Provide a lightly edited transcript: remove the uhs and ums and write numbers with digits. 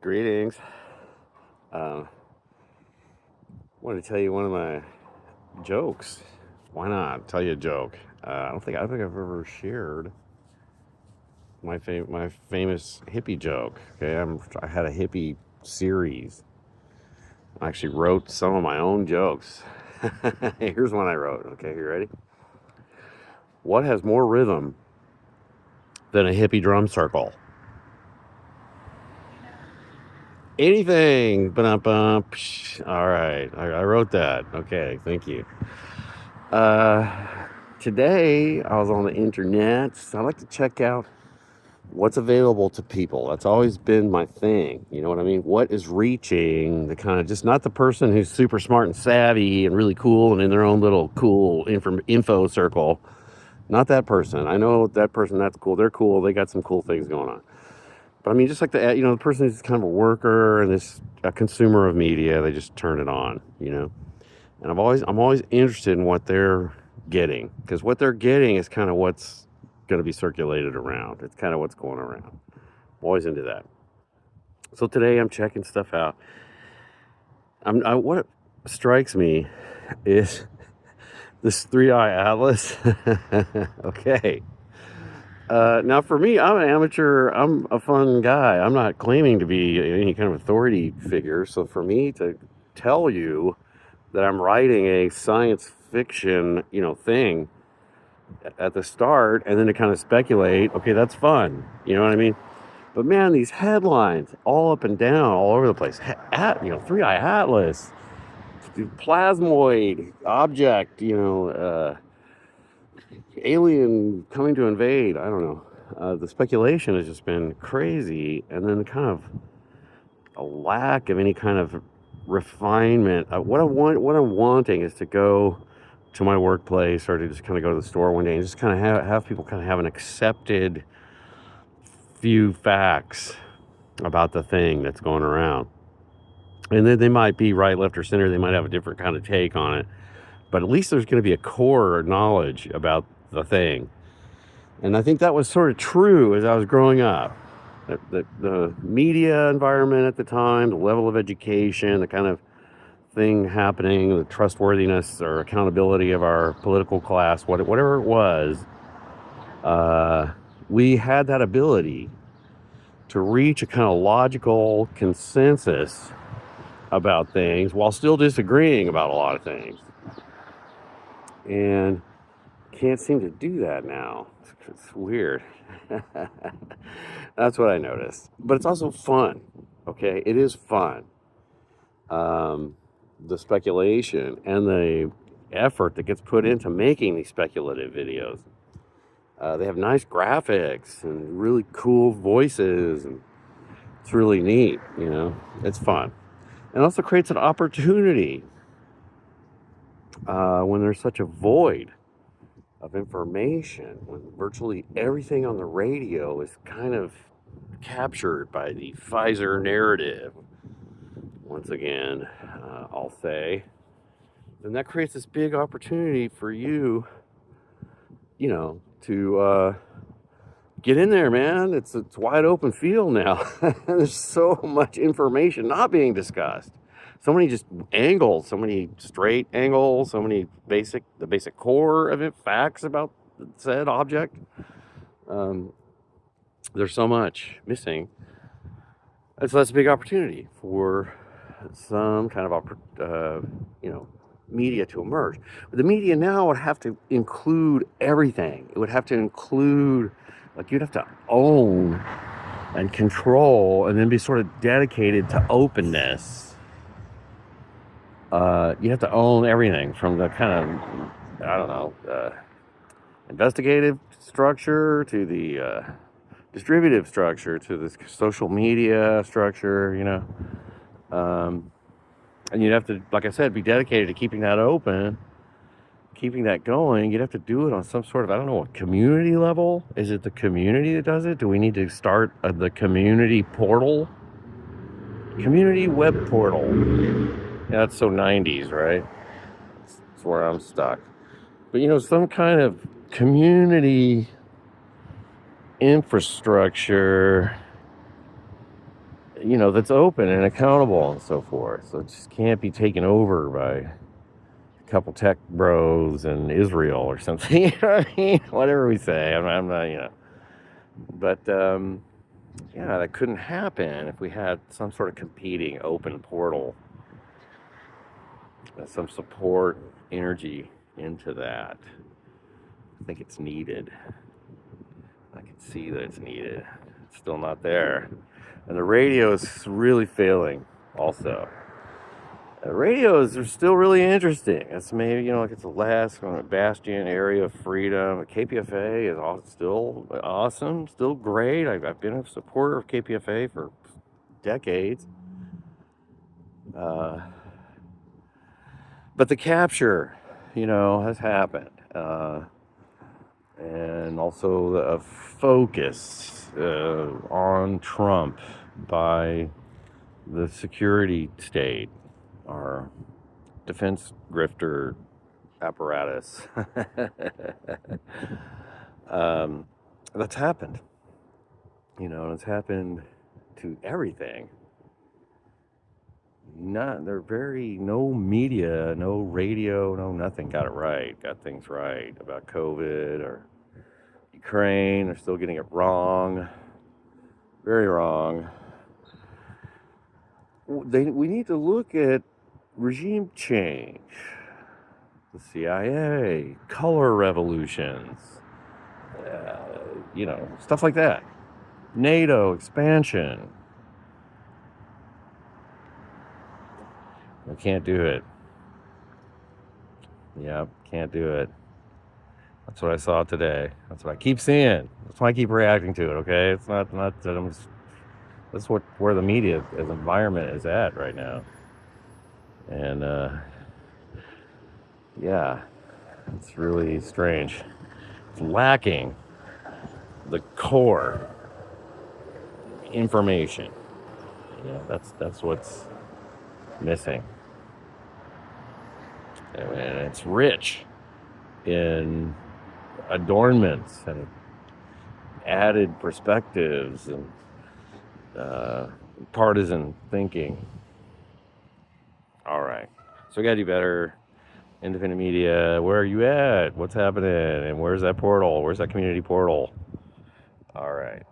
Greetings. I want to tell you one of my jokes. Why not tell you a joke? I don't think I've ever shared my famous hippie joke. Okay, I had a hippie series. I actually wrote some of my own jokes. Here's one I wrote. Okay, you ready? What has more rhythm than a hippie drum circle? Anything. Ba-dum-bum. All right, I wrote that. Okay, thank you. Uh, Today I was on the internet. So I like to check out what's available to people. That's always been my thing. You know what I mean? What is reaching the kind of just not the person who's super smart and savvy and really cool and in their own little cool info circle. Not that person. I know that person. That's cool. They're cool. They got some cool things going on. But I mean, just like the person who's kind of a worker and a consumer of media. They just turn it on. And I'm always interested in what they're getting, because what they're getting is kind of what's going to be circulated around. It's kind of what's going around. I'm always into that. So today I'm checking stuff out. What strikes me is this three-eye atlas. Okay. Now for me, I'm an amateur. I'm a fun guy. I'm not claiming to be any kind of authority figure. So for me to tell you that I'm writing a science fiction, thing at the start, and then to kind of speculate, okay, that's fun. You know what I mean? But man, these headlines all up and down, all over the place. Three-eye atlas, plasmoid object, alien coming to invade. I don't know. The speculation has just been crazy, and then kind of a lack of any kind of refinement. What I'm wanting is to go to my workplace or to just kind of go to the store one day and just kind of have people kind of have an accepted few facts about the thing that's going around. And then they might be right, left, or center. They might have a different kind of take on it. But at least there's going to be a core knowledge about the thing. And I think that was sort of true as I was growing up. The media environment at the time, the level of education, the kind of thing happening, the trustworthiness or accountability of our political class, whatever it was, we had that ability to reach a kind of logical consensus about things while still disagreeing about a lot of things. And can't seem to do that now. It's weird. That's what I noticed. But it's also fun. Okay, it is fun. The speculation and the effort that gets put into making these speculative videos. They have nice graphics and really cool voices, and it's really neat. It's fun, and also creates an opportunity when there's such a void of information, when virtually everything on the radio is kind of captured by the Pfizer narrative. Once again, I'll say, then that creates this big opportunity for you, to get in there, man. It's wide open field now. There's so much information not being discussed. So many just angles, so many straight angles, so many the basic core of it, facts about said object. There's so much missing. And so that's a big opportunity for some kind of, media to emerge. But the media now would have to include everything. It would have to include, you'd have to own and control and then be sort of dedicated to openness. You have to own everything from the kind of, I don't know, investigative structure to the distributive structure to the social media structure, and you'd have to, like I said, be dedicated to keeping that open, keeping that going. You'd have to do it on some sort of, I don't know, a community level. Is it the community that does it? Do we need to start the community portal? Community web portal. Yeah, that's so 90s, right? That's where I'm stuck. But, some kind of community infrastructure that's open and accountable and so forth. So it just can't be taken over by a couple tech bros in Israel or something. You know what I mean? Whatever we say, I'm not. But yeah, that couldn't happen if we had some sort of competing open portal, some support energy into that. I think it's needed. I can see that it's needed. It's still not there. And the radio is really failing also. The radios are still really interesting. It's maybe, like it's the last kind of bastion area of freedom. KPFA is still awesome, still great. I've been a supporter of KPFA for decades. But the capture, has happened. And also a focus on Trump by the security state, our defense grifter apparatus. That's happened. And it's happened to everything. No media, no radio, no nothing got things right about COVID or Ukraine. They're still getting it wrong, very wrong. We need to look at regime change, the CIA, color revolutions, stuff like that. NATO expansion. We can't do it. Yep, can't do it. That's what I saw today. That's what I keep seeing. That's why I keep reacting to it. Okay, it's not that I'm. That's where the media as environment is at right now, and yeah, it's really strange. It's lacking the core information. That's what's missing, and it's rich in adornments and added perspectives and partisan thinking. All right, so we gotta do better. Independent media, where are you at? What's happening? And where's that portal? Where's that community portal? All right.